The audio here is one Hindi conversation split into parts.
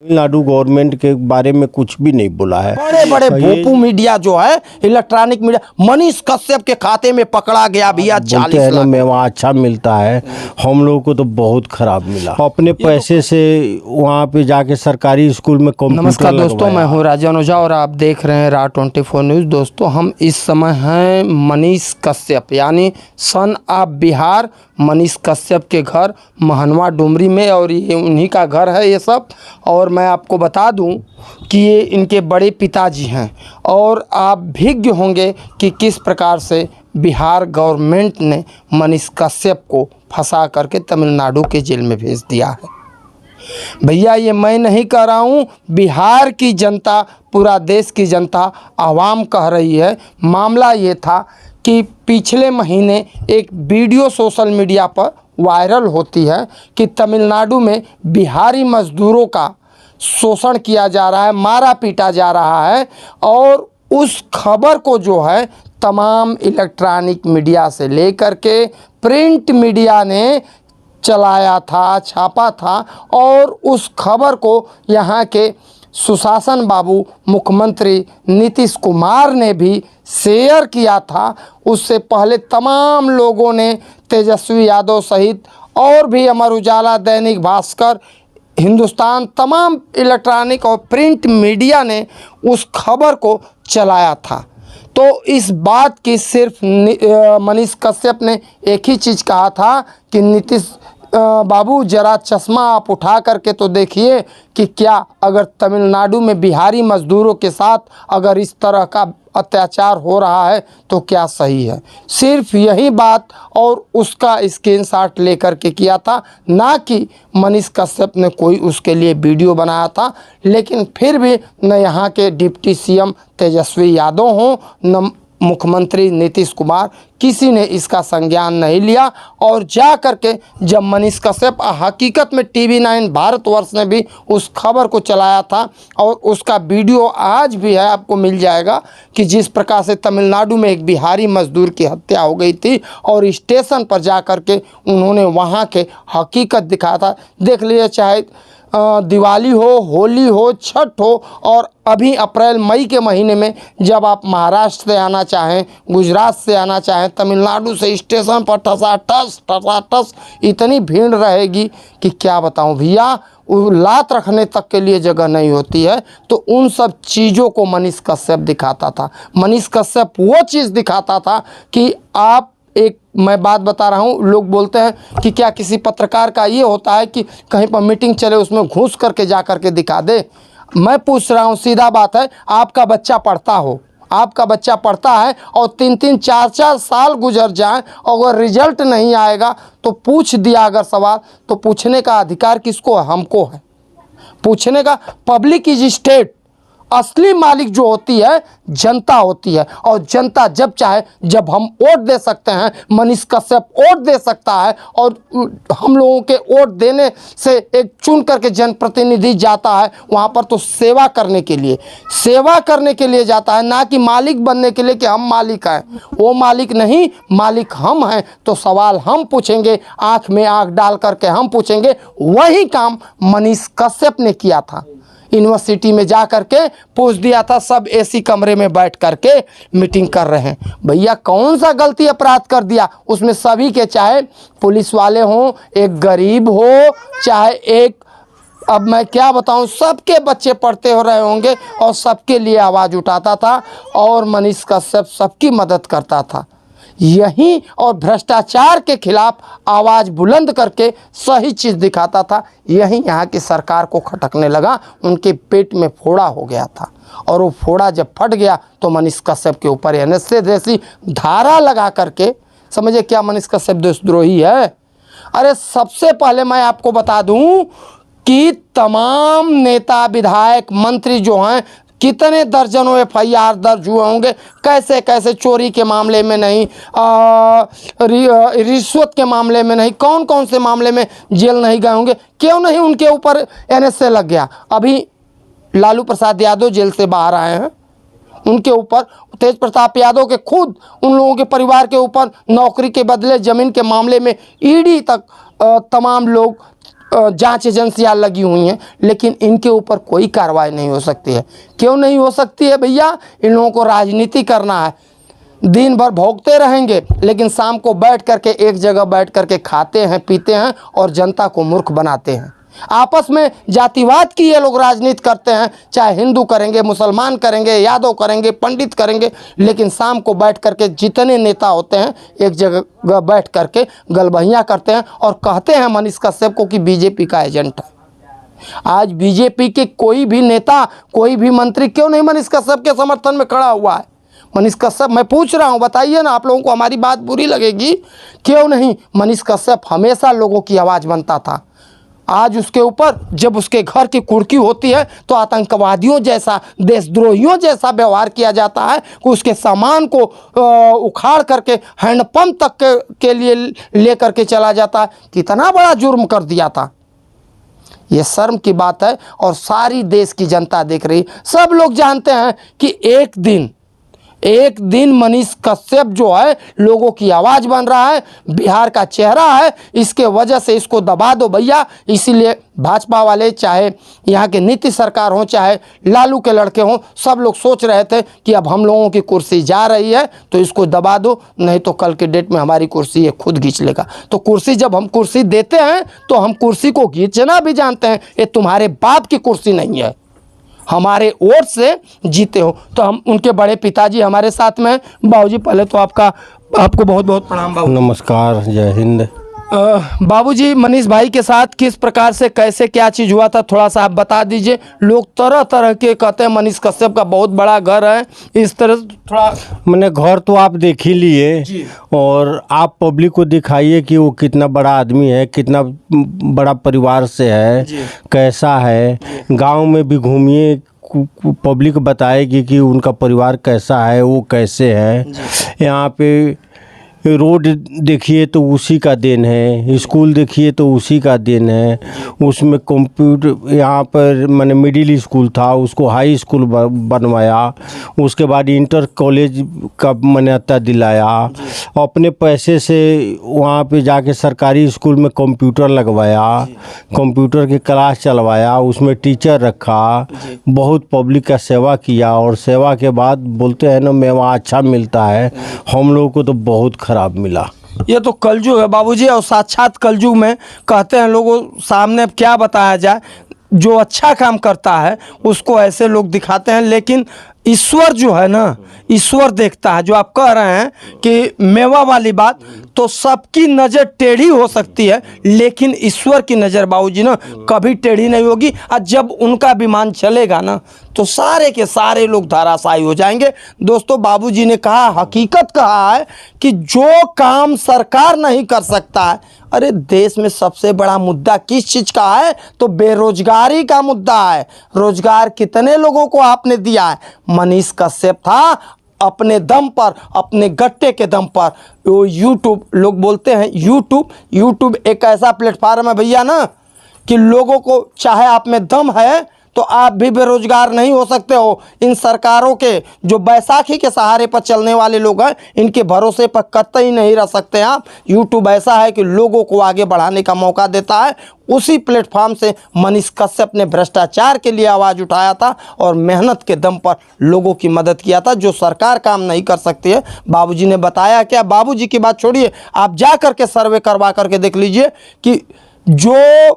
तमिलनाडु गवर्नमेंट के बारे में कुछ भी नहीं बोला है। बड़े बड़े भोपू मीडिया जो है, इलेक्ट्रॉनिक मीडिया, मनीष कश्यप के खाते में पकड़ा गया भैया 40 लाख। में वहाँ अच्छा मिलता है, हम लोगों को तो बहुत खराब मिला। अपने पैसे से वहाँ पे जाके सरकारी स्कूल में कंप्यूटर। नमस्कार दोस्तों, मैं हूँ राजा अनुजा और आप देख रहे हैं Ra24 न्यूज़। दोस्तों, हम इस समय हैं मनीष कश्यप यानी सन ऑफ बिहार मनीष कश्यप के घर महनवा डुमरी में, और ये उन्हीं का घर है ये सब। और मैं आपको बता दूं कि ये इनके बड़े पिताजी हैं, और आप भिज्ञ होंगे कि किस प्रकार से बिहार गवर्नमेंट ने मनीष कश्यप को फंसा करके तमिलनाडु के जेल में भेज दिया है। भैया, ये मैं नहीं कह रहा हूँ, बिहार की जनता, पूरा देश की जनता, आवाम कह रही है। मामला ये था कि पिछले महीने एक वीडियो सोशल मीडिया पर वायरल होती है कि तमिलनाडु में बिहारी मज़दूरों का शोषण किया जा रहा है, मारा पीटा जा रहा है। और उस खबर को जो है तमाम इलेक्ट्रॉनिक मीडिया से लेकर के प्रिंट मीडिया ने चलाया था, छापा था, और उस खबर को यहाँ के सुशासन बाबू मुख्यमंत्री नीतीश कुमार ने भी शेयर किया था। उससे पहले तमाम लोगों ने, तेजस्वी यादव सहित और भी अमर उजाला, दैनिक भास्कर, हिंदुस्तान, तमाम इलेक्ट्रॉनिक और प्रिंट मीडिया ने उस खबर को चलाया था। तो इस बात की सिर्फ मनीष कश्यप ने एक ही चीज़ कहा था कि नीतीश बाबू, जरा चश्मा आप उठा करके तो देखिए कि क्या अगर तमिलनाडु में बिहारी मज़दूरों के साथ अगर इस तरह का अत्याचार हो रहा है तो क्या सही है। सिर्फ यही बात, और उसका स्क्रीनशॉट लेकर के किया था, ना कि मनीष कश्यप ने कोई उसके लिए वीडियो बनाया था। लेकिन फिर भी न यहाँ के डिप्टी सीएम तेजस्वी यादव हों, न मुख्यमंत्री नीतीश कुमार, किसी ने इसका संज्ञान नहीं लिया। और जा करके जब मनीष कश्यप, हकीकत में TV9 भारतवर्ष ने भी उस खबर को चलाया था, और उसका वीडियो आज भी है, आपको मिल जाएगा, कि जिस प्रकार से तमिलनाडु में एक बिहारी मजदूर की हत्या हो गई थी, और स्टेशन पर जा करके उन्होंने वहाँ के हकीकत दिखाया था। देख लीजिए, चाहे दिवाली हो, होली हो, छठ हो, और अभी अप्रैल मई के महीने में जब आप महाराष्ट्र से आना चाहें, गुजरात से आना चाहें, तमिलनाडु से स्टेशन पर ठसाठस इतनी भीड़ रहेगी कि क्या बताऊं भैया, लात रखने तक के लिए जगह नहीं होती है। तो उन सब चीज़ों को मनीष कश्यप दिखाता था। मनीष कश्यप वो चीज़ दिखाता था कि आप, एक मैं बात बता रहा हूँ, लोग बोलते हैं कि क्या किसी पत्रकार का ये होता है कि कहीं पर मीटिंग चले उसमें घुस करके जा करके दिखा दे। मैं पूछ रहा हूँ, सीधा बात है, आपका बच्चा पढ़ता हो, आपका बच्चा पढ़ता है और 3-3, 4-4 साल गुजर जाएं, अगर रिजल्ट नहीं आएगा तो पूछ दिया अगर सवाल, तो पूछने का अधिकार किसको है? हमको है पूछने का। पब्लिक इज स्टेट, असली मालिक जो होती है जनता होती है, और जनता जब चाहे, जब हम वोट दे सकते हैं, मनीष कश्यप वोट दे सकता है, और हम लोगों के वोट देने से एक चुन करके जनप्रतिनिधि जाता है वहाँ पर तो सेवा करने के लिए जाता है, ना कि मालिक बनने के लिए कि हम मालिक हैं। वो मालिक नहीं, मालिक हम हैं। तो सवाल हम पूछेंगे, आँख में आँख डाल करके हम पूछेंगे। वही काम मनीष कश्यप ने किया था। यूनिवर्सिटी में जा करके पूछ दिया था, सब एसी कमरे में बैठ करके मीटिंग कर रहे हैं। भैया, कौन सा गलती अपराध कर दिया उसमें? सभी के, चाहे पुलिस वाले हों, एक गरीब हो, चाहे एक, अब मैं क्या बताऊं, सबके बच्चे पढ़ते हो रहे होंगे, और सबके लिए आवाज़ उठाता था, और मनीष कश्यप सबकी मदद करता था। यही, और भ्रष्टाचार के खिलाफ आवाज़ बुलंद करके सही चीज़ दिखाता था। यही यहाँ की सरकार को खटकने लगा, उनके पेट में फोड़ा हो गया था, और वो फोड़ा जब फट गया तो मनीष कश्यप के ऊपर NSA जैसी धारा लगा करके, समझे क्या मनीष कश्यप देशद्रोही है? अरे सबसे पहले मैं आपको बता दूं कि तमाम नेता, विधायक, मंत्री जो हैं, कितने दर्जनों FIR दर्ज हुए होंगे, कैसे कैसे चोरी के मामले में नहीं, रिश्वत के मामले में नहीं, कौन कौन से मामले में जेल नहीं गए होंगे। क्यों नहीं उनके ऊपर NSA लग गया? अभी लालू प्रसाद यादव जेल से बाहर आए हैं, उनके ऊपर, तेज प्रताप यादव के खुद उन लोगों के परिवार के ऊपर नौकरी के बदले ज़मीन के मामले में ED तक तमाम लोग जांच एजेंसियां लगी हुई हैं, लेकिन इनके ऊपर कोई कार्रवाई नहीं हो सकती है। क्यों नहीं हो सकती है भैया? इन लोगों को राजनीति करना है, दिन भर भोगते रहेंगे, लेकिन शाम को बैठ करके एक जगह बैठ करके खाते हैं, पीते हैं और जनता को मूर्ख बनाते हैं। आपस में जातिवाद की ये लोग राजनीति करते हैं, चाहे हिंदू करेंगे, मुसलमान करेंगे, यादव करेंगे, पंडित करेंगे, लेकिन शाम को बैठ करके जितने नेता होते हैं एक जगह बैठ करके गलबहियाँ करते हैं और कहते हैं मनीष कश्यप को कि बीजेपी का एजेंट है। आज बीजेपी के कोई भी नेता, कोई भी मंत्री क्यों नहीं मनीष कश्यप के समर्थन में खड़ा हुआ है? मनीष कश्यप, मैं पूछ रहा हूं, बताइए ना, आप लोगों को हमारी बात बुरी लगेगी, क्यों नहीं? मनीष कश्यप हमेशा लोगों की आवाज़ बनता था। आज उसके ऊपर जब उसके घर की कुर्की होती है तो आतंकवादियों जैसा, देशद्रोहियों जैसा व्यवहार किया जाता है कि उसके सामान को उखाड़ करके हैंडपंप तक के लिए ले करके चला जाता है। कितना बड़ा जुर्म कर दिया था। ये शर्म की बात है और सारी देश की जनता देख रही, सब लोग जानते हैं कि एक दिन मनीष कश्यप जो है लोगों की आवाज़ बन रहा है, बिहार का चेहरा है, इसके वजह से इसको दबा दो भैया। इसीलिए भाजपा वाले, चाहे यहाँ के नीतीश सरकार हो, चाहे लालू के लड़के हों, सब लोग सोच रहे थे कि अब हम लोगों की कुर्सी जा रही है तो इसको दबा दो, नहीं तो कल के डेट में हमारी कुर्सी ये खुद खींच लेगा। तो कुर्सी, जब हम कुर्सी देते हैं तो हम कुर्सी को खींचना भी जानते हैं। ये तुम्हारे बाप की कुर्सी नहीं है, हमारे वोट से जीते हो। तो हम, उनके बड़े पिताजी हमारे साथ में हैं। बाबूजी, पहले तो आपको बहुत बहुत प्रणाम बाबू। नमस्कार, जय हिंद। बाबूजी, मनीष भाई के साथ किस प्रकार से, कैसे, क्या चीज़ हुआ था, थोड़ा सा आप बता दीजिए। लोग तरह तरह के कहते हैं मनीष कश्यप का बहुत बड़ा घर है, इस तरह थोड़ा। मैंने घर तो आप देख ही लिए और आप पब्लिक को दिखाइए कि वो कितना बड़ा आदमी है, कितना बड़ा परिवार से है, कैसा है। गांव में भी घूमिए, पब्लिक बताएगी कि उनका परिवार कैसा है, वो कैसे है। यहाँ पे रोड देखिए तो उसी का देन है, स्कूल देखिए तो उसी का देन है। उसमें कंप्यूटर, यहाँ पर मैंने मिडिल स्कूल था, उसको हाई स्कूल बनवाया, उसके बाद इंटर कॉलेज का मान्यता दिलाया। अपने पैसे से वहाँ पे जाके सरकारी स्कूल में कंप्यूटर लगवाया, कंप्यूटर की क्लास चलवाया, उसमें टीचर रखा, बहुत पब्लिक का सेवा किया। और सेवा के बाद बोलते हैं ना मेवा अच्छा मिलता है, हम लोगों को तो बहुत खराब मिला। ये तो कलयुग है बाबूजी, और साक्षात कलयुग में कहते हैं लोगों सामने अब क्या बताया जाए। जो अच्छा काम करता है उसको ऐसे लोग दिखाते हैं, लेकिन ईश्वर जो है ना, ईश्वर देखता है। जो आप कह रहे हैं कि मेवा वाली बात, तो सबकी नज़र टेढ़ी हो सकती है, लेकिन ईश्वर की नज़र बाबूजी ना कभी टेढ़ी नहीं होगी। और जब उनका विमान चलेगा ना तो सारे के सारे लोग धराशायी हो जाएंगे। दोस्तों, बाबूजी ने कहा, हकीकत कहा है कि जो काम सरकार नहीं कर सकता है, अरे देश में सबसे बड़ा मुद्दा किस चीज़ का है? तो बेरोजगारी का मुद्दा है। रोजगार कितने लोगों को आपने दिया है? मनीष कश्यप था अपने दम पर, अपने गट्टे के दम पर। वो यूट्यूब, लोग बोलते हैं यूट्यूब एक ऐसा प्लेटफार्म है भैया ना कि लोगों को, चाहे आप में दम है तो आप भी बेरोजगार नहीं हो सकते हो। इन सरकारों के जो बैसाखी के सहारे पर चलने वाले लोग हैं, इनके भरोसे पर कतई नहीं रह सकते आप। यूट्यूब ऐसा है कि लोगों को आगे बढ़ाने का मौका देता है। उसी प्लेटफॉर्म से मनीष कश्यप ने भ्रष्टाचार के लिए आवाज़ उठाया था और मेहनत के दम पर लोगों की मदद किया था, जो सरकार काम नहीं कर सकती है। बाबूजी ने बताया क्या? बाबूजी की बात छोड़िए, आप जा करके सर्वे करवा करके देख लीजिए कि जो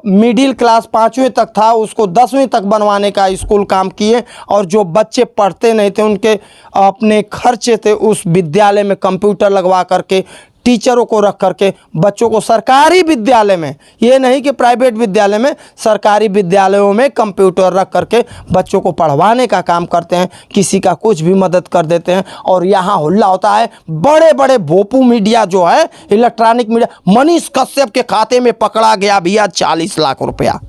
मिडिल क्लास 5वीं तक था उसको 10वीं तक बनवाने का स्कूल काम किए, और जो बच्चे पढ़ते नहीं थे उनके अपने खर्चे थे उस विद्यालय में कंप्यूटर लगवा करके, टीचरों को रख करके बच्चों को सरकारी विद्यालय में, ये नहीं कि प्राइवेट विद्यालय में, सरकारी विद्यालयों में कंप्यूटर रख करके बच्चों को पढ़वाने का काम करते हैं। किसी का कुछ भी मदद कर देते हैं। और यहाँ हुल्ला होता है, बड़े बड़े भोपू मीडिया जो है, इलेक्ट्रॉनिक मीडिया, मनीष कश्यप के खाते में पकड़ा गया भैया 40 लाख रुपया।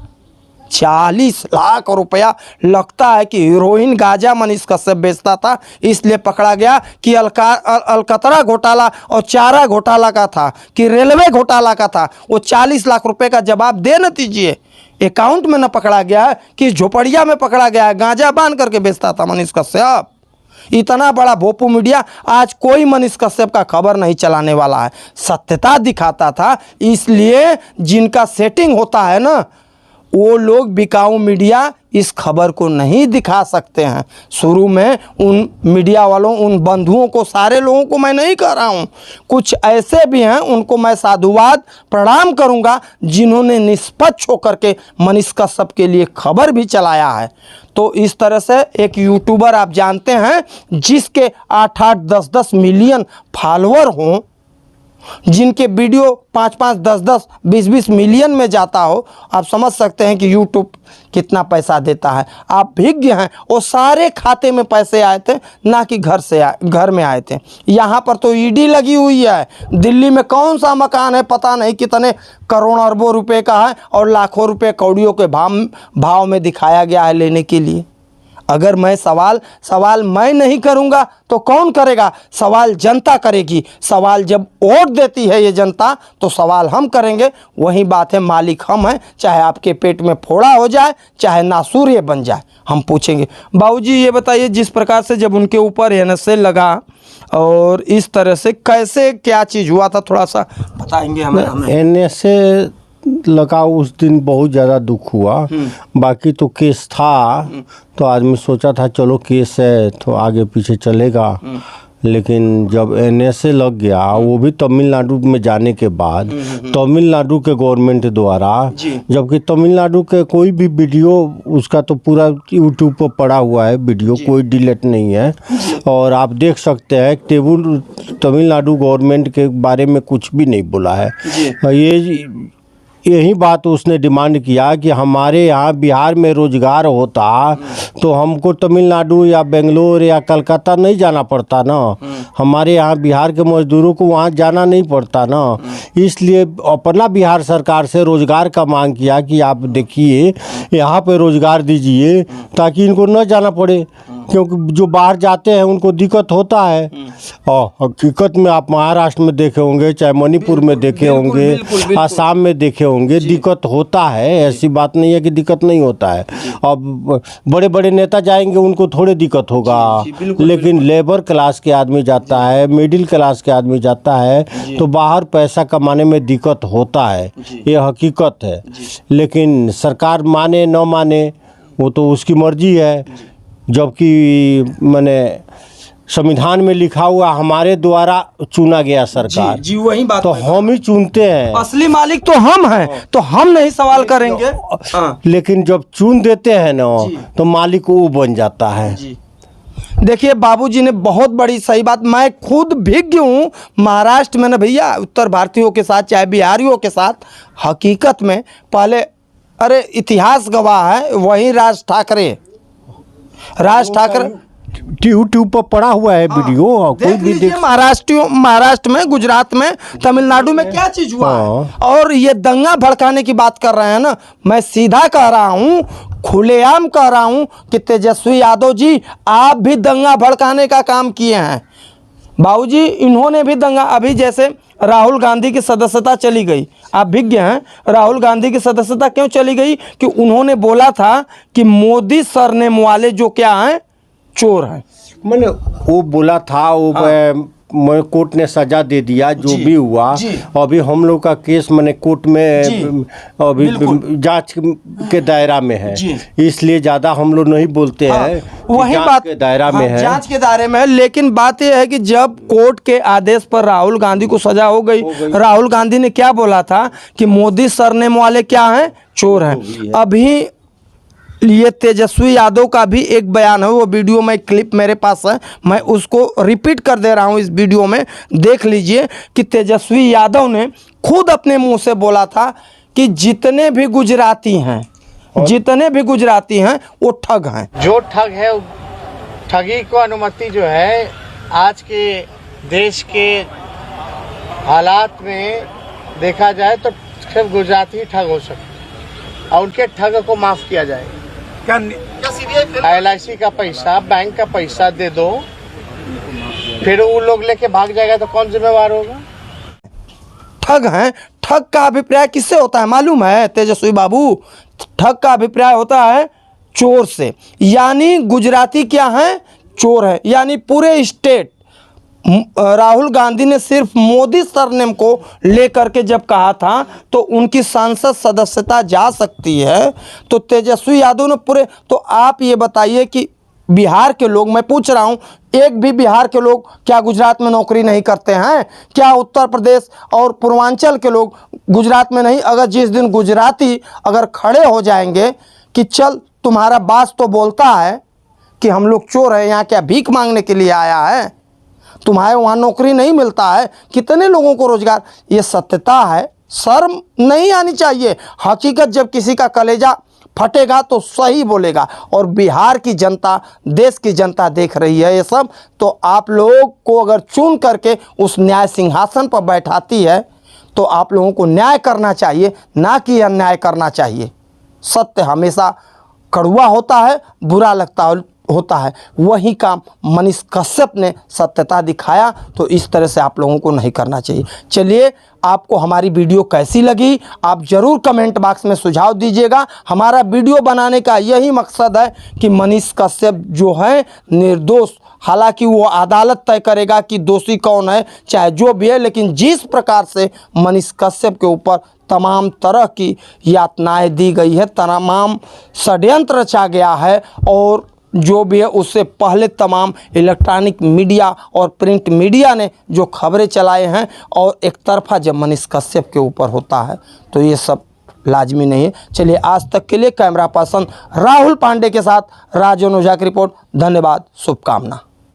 40 लाख रुपया। लगता है कि हीरोइन गांजा मनीष कश्यप बेचता था, इसलिए पकड़ा गया। कि अलकतरा घोटाला और चारा घोटाला का था, कि रेलवे घोटाला का था, वो 40 लाख रुपए का जवाब दे न दीजिए। अकाउंट में न पकड़ा गया है कि झोपड़िया में पकड़ा गया है। गांजा बांध करके बेचता था मनीष कश्यप। इतना बड़ा भोपू मीडिया आज कोई मनीष कश्यप का खबर नहीं चलाने वाला है। सत्यता दिखाता था, इसलिए जिनका सेटिंग होता है ना, वो लोग बिकाऊ मीडिया इस खबर को नहीं दिखा सकते हैं। शुरू में उन मीडिया वालों, उन बंधुओं को, सारे लोगों को मैं नहीं कह रहा हूँ, कुछ ऐसे भी हैं उनको मैं साधुवाद प्रणाम करूँगा जिन्होंने निष्पक्ष होकर के मनीष कश्यप के लिए खबर भी चलाया है। तो इस तरह से एक यूट्यूबर आप जानते हैं जिसके 8-8, 10-10 मिलियन फॉलोअर हों, जिनके वीडियो 5-5, 10-10, 20-20 मिलियन में जाता हो, आप समझ सकते हैं कि यूट्यूब कितना पैसा देता है। आप भिज्ञ हैं, वो सारे खाते में पैसे आए थे, ना कि घर में आए थे। यहाँ पर तो ईडी लगी हुई है। दिल्ली में कौन सा मकान है पता नहीं कितने करोड़ अरबों रुपए का है, और लाखों रुपए कौड़ियों के भाव में दिखाया गया है लेने के लिए। अगर मैं सवाल मैं नहीं करूंगा तो कौन करेगा? सवाल जनता करेगी। सवाल जब वोट देती है ये जनता, तो सवाल हम करेंगे। वही बात है, मालिक हम हैं, चाहे आपके पेट में फोड़ा हो जाए, चाहे नासूर बन जाए, हम पूछेंगे। बाबूजी ये बताइए, जिस प्रकार से जब उनके ऊपर एनएसए लगा और इस तरह से कैसे क्या चीज़ हुआ था, थोड़ा सा बताएंगे हमें। एनएसए लगा उस दिन बहुत ज़्यादा दुख हुआ। बाकी तो केस था, तो आदमी सोचा था चलो केस है तो आगे पीछे चलेगा, लेकिन जब एनएसए लग गया, वो भी तमिलनाडु में जाने के बाद, तमिलनाडु के गवर्नमेंट द्वारा, जबकि तमिलनाडु के कोई भी वीडियो उसका तो पूरा यूट्यूब पर पड़ा हुआ है, वीडियो कोई डिलीट नहीं है, और आप देख सकते हैं तमिलनाडु गवर्नमेंट के बारे में कुछ भी नहीं बोला है। यही बात उसने डिमांड किया कि हमारे यहाँ बिहार में रोजगार होता तो हमको तमिलनाडु या बेंगलोर या कलकत्ता नहीं जाना पड़ता ना, हमारे यहाँ बिहार के मजदूरों को वहाँ जाना नहीं पड़ता ना। इसलिए अपना बिहार सरकार से रोजगार का मांग किया कि आप देखिए यहाँ पे रोजगार दीजिए ताकि इनको न जाना पड़े, क्योंकि जो बाहर जाते हैं उनको दिक्कत होता है। और हकीकत में आप महाराष्ट्र में देखे होंगे, चाहे मणिपुर में देखे होंगे, आसाम में देखे होंगे, दिक्कत होता है। ऐसी बात नहीं है कि दिक्कत नहीं होता है। अब बड़े बड़े नेता जाएंगे उनको थोड़े दिक्कत होगा, लेकिन लेबर क्लास के आदमी जाता है, मिडिल क्लास के आदमी जाता है, तो बाहर पैसा कमाने में दिक्कत होता है, ये हकीकत है। लेकिन सरकार माने न माने वो तो उसकी मर्जी है, जबकि मैंने संविधान में लिखा हुआ हमारे द्वारा चुना गया सरकार। जी वही बात, तो हम ही चुनते हैं, असली मालिक तो हम हैं, तो हम नहीं सवाल करेंगे। लेकिन जब चुन देते हैं ना, तो मालिक वो बन जाता है। देखिए बाबूजी ने बहुत बड़ी सही बात, मैं खुद भिज्ञ हूँ महाराष्ट्र में ना भैया, उत्तर भारतीयों के साथ चाहे बिहारियों के साथ, हकीकत में पहले, अरे इतिहास गवाह है, वही राज ठाकरे यूट्यूब पर पड़ा हुआ है वीडियो, कोई भी देख। महाराष्ट्र में, गुजरात में, तमिलनाडु में क्या चीज हुआ है। और ये दंगा भड़काने की बात कर रहे हैं ना, मैं सीधा कह रहा हूँ, खुलेआम कह रहा हूँ कि तेजस्वी यादव जी आप भी दंगा भड़काने का काम किए हैं। बाबूजी इन्होंने भी दंगा, अभी जैसे राहुल गांधी की सदस्यता चली गई, आप भिज्ञ हैं, राहुल गांधी की सदस्यता क्यों चली गई? कि उन्होंने बोला था कि मोदी सरनेम वाले जो क्या हैं, चोर हैं। मैंने वो बोला था, वो कोर्ट ने सजा दे दिया, जो भी हुआ। अभी हम लोग का केस मैंने कोर्ट में अभी जांच के दायरा में है, इसलिए ज़्यादा हम लोग नहीं बोलते हैं। वही बात के दायरा में है, जांच के दायरे में है। लेकिन बात यह है कि जब कोर्ट के आदेश पर राहुल गांधी को सजा हो गई, राहुल गांधी ने क्या बोला था कि मोदी सरनेम वाले क्या हैं, चोर हैं। अभी ये तेजस्वी यादव का भी एक बयान है, वो वीडियो में क्लिप मेरे पास है, मैं उसको रिपीट कर दे रहा हूँ इस वीडियो में, देख लीजिए कि तेजस्वी यादव ने खुद अपने मुंह से बोला था कि जितने भी गुजराती हैं वो ठग हैं। जो ठग है, ठगी को अनुमति जो है आज के देश के हालात में देखा जाए तो सिर्फ गुजराती ही ठग हो सकते, और उनके ठग को माफ किया जाए। LIC का पैसा, बैंक का पैसा दे दो, फिर वो लोग लेके भाग जाएगा तो कौन जिम्मेवार होगा? ठग हैं। ठग का अभिप्राय किससे होता है मालूम है तेजस्वी बाबू? ठग का अभिप्राय होता है चोर से। यानी गुजराती क्या हैं चोर है, यानी पूरे स्टेट राहुल गांधी ने सिर्फ मोदी सरनेम को लेकर के जब कहा था तो उनकी सांसद सदस्यता जा सकती है, तो तेजस्वी यादव ने पूरे, तो आप ये बताइए कि बिहार के लोग, मैं पूछ रहा हूँ, एक भी बिहार के लोग क्या गुजरात में नौकरी नहीं करते हैं? क्या उत्तर प्रदेश और पूर्वांचल के लोग गुजरात में नहीं? अगर जिस दिन गुजराती अगर खड़े हो जाएंगे कि चल तुम्हारा बास तो बोलता है कि हम लोग चोर हैं, यहाँ क्या भीख मांगने के लिए आया है, तुम्हारे वहाँ नौकरी नहीं मिलता है, कितने लोगों को रोजगार, ये सत्यता है, शर्म नहीं आनी चाहिए। हकीकत जब किसी का कलेजा फटेगा तो सही बोलेगा, और बिहार की जनता, देश की जनता देख रही है ये सब, तो आप लोग को अगर चुन करके उस न्याय सिंहासन पर बैठाती है तो आप लोगों को न्याय करना चाहिए, ना कि अन्याय करना चाहिए। सत्य हमेशा कड़वा होता है, बुरा लगता होता है, वही काम मनीष कश्यप ने सत्यता दिखाया, तो इस तरह से आप लोगों को नहीं करना चाहिए। चलिए, आपको हमारी वीडियो कैसी लगी आप ज़रूर कमेंट बॉक्स में सुझाव दीजिएगा। हमारा वीडियो बनाने का यही मकसद है कि मनीष कश्यप जो है निर्दोष, हालांकि वो अदालत तय करेगा कि दोषी कौन है, चाहे जो भी है, लेकिन जिस प्रकार से मनीष कश्यप के ऊपर तमाम तरह की यातनाएं दी गई है, तमाम षड्यंत्र रचा गया है, और जो भी है उससे पहले तमाम इलेक्ट्रॉनिक मीडिया और प्रिंट मीडिया ने जो खबरें चलाए हैं, और एक तरफा जब मनीष कश्यप के ऊपर होता है तो ये सब लाजमी नहीं है। चलिए, आज तक के लिए कैमरा पर्सन राहुल पांडे के साथ राजन ओझा की रिपोर्ट। धन्यवाद, शुभकामना।